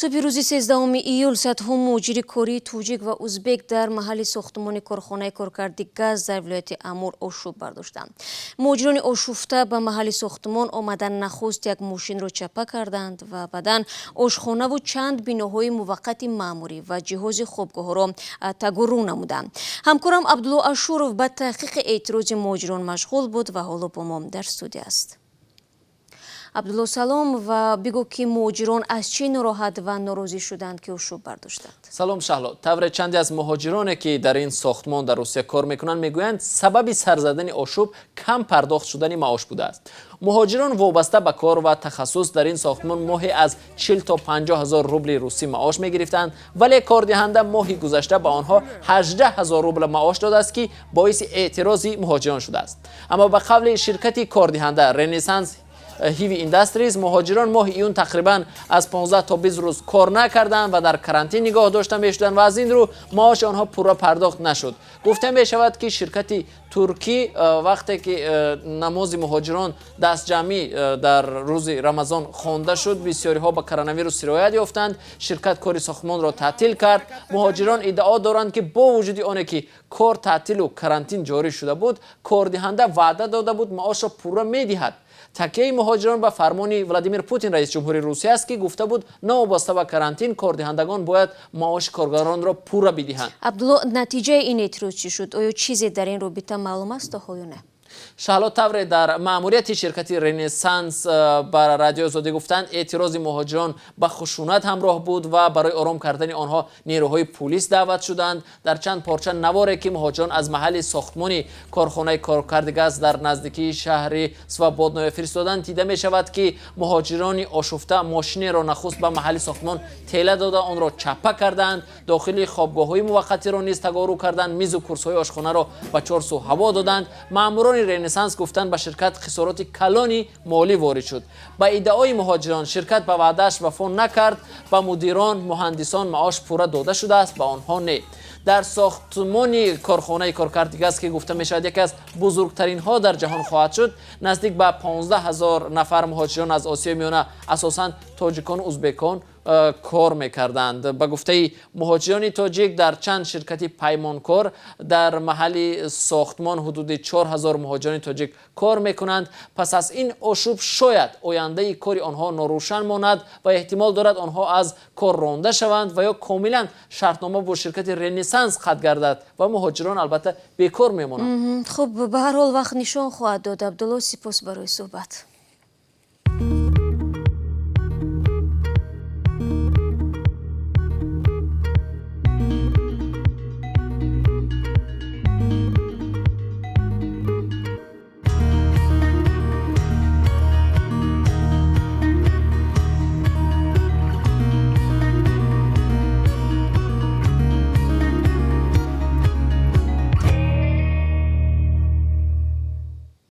صبح روزی 13 ایول سدҳо муҳоҷири кории тоҷик ва узбек дар маҳалли сохтмони корхонаи коркардаи газ дар вилояти Амур ошуб бардоштанд. муҳоҷирони ошуфта ба маҳалли сохтмон омадан нахуст як мошинро чаппа карданд ва баъдан ошхонаву чанд биноҳои мувақати маъмурӣ ва ҷиҳози хобгоҳро тагуррӯ намуданд. ҳамкорам Абдулло Ашуров ба таҳқиқи эътирози муҳоҷирон машғул буд ва ҳоло бо мо дар студия аст. Абдулло салом ва бигӯ ки муҳоҷирон аз чӣ нороҳат ва норозӣ шуданд ки ошуб бардоштанд? салом Шаҳло. тавре чанде аз муҳоҷироне ки дар ин сохтмон дар Русия кор мекунанд мегӯянд сабаби сарзадани ошуб кам пардохт шудани маош будааст. муҳоҷирон вобаста ба кор ва тахассус дар ин сохтмон моҳе аз 40 то 50 ҳазор рубли русӣ маош мегирифтанд, вале кордиҳанда моҳи гузашта ба онҳо 18 ҳазор рубл маош додааст ки боиси эътирози муҳоҷирон шудааст. Аммо ба қавли ширкати кордиҳанда Ренессанс Heavy Industries муҳоҷирон моҳи июн тақрибан аз 15 то 20 рӯз кор накарданд ва дар карантин нигоҳ дошта мешуданд ва аз ин рӯ маоши онҳо пурра пардохт нашуд. гуфта мешавад ки ширкати туркӣ вақте ки намози муҳоҷирон дастҷамъӣ дар рӯзи рамазон хонда шуд, бисёриҳо ба коронавирус сироят ёфтанд, ширкат кори сохтмонро таътил кард. муҳоҷирон иддао доранд ки бо вуҷуди оне ки кор таътилу карантин ҷорӣ шуда буд, кордиҳанда ваъда дода буд маошро пурра медиҳад. такияи муҳоҷирон ба фармони Владимир Путин раис ҷумҳури Русия аст ки гуфта буд новобаста ба карантин кордиҳандагон бояд маоши коргаронро пурра бидиҳанд. Абдулло, натиҷаи ин эътироз чӣ шуд? оё чизе дар ин робита маълум аст ё не? Шаҳло, тавре дар маъмурияти ширкати Ренессанс ба радиоозодӣ гуфтанд эътирози муҳоҷирон ба хушунат ҳамроҳ буд ва барои ором кардани онҳо нерӯҳои пулис даъват шуданд. дар чанд порча наворе ки муҳоҷирон аз маҳалли сохтмони корхонаи коркардаи газ дар наздикии шаҳри Свободное фиристоданд, дида мешавад ки муҳоҷирони ошуфта мошинро нахуст ба маҳалли сохтмон тела дода онро чаппа карданд, дохили хобгоҳҳои мувақатиро низ тагорӯ карданд, мизу курсҳои ошхонаро ба чорсу ҳаво доданд. маъмурони Ренессанс гуфтанд ба ширкат хисороти калони молӣ ворид шуд. ба иддаои муҳоҷирон ширкат ба ваъдааш вафо накард, ба мудирон, муҳандисон маош пурра дода шудааст, ба онҳо не. дар сохтмони корхонаи коркардаи газ ки гуфта мешавад яке аз бузургтаринҳо дар ҷаҳон хоҳад шуд, наздик ба 15 ҳазор нафар муҳоҷирон аз Осиёи миёна асосан тоҷикону узбекон кор мекарданд. ба гуфтаи муҳоҷирони тоҷик дар чанд ширкати паймонкор дар маҳалли сохтмон ҳудуди 4 ҳазор муҳоҷирони тоҷик кор мекунанд. пас аз ин ошуб шояд ояндаи кори онҳо норӯшан монад ва эҳтимол дорад онҳо аз кор ронда шаванд ва ё комилан шартнома бо ширкати Ренессанс қатъ гардад ва муҳоҷирон албатта бекор мемонанд. хуб, ба ҳар ҳол вақт нишон хоҳад дод. Абдулло, сипос барои суҳбат.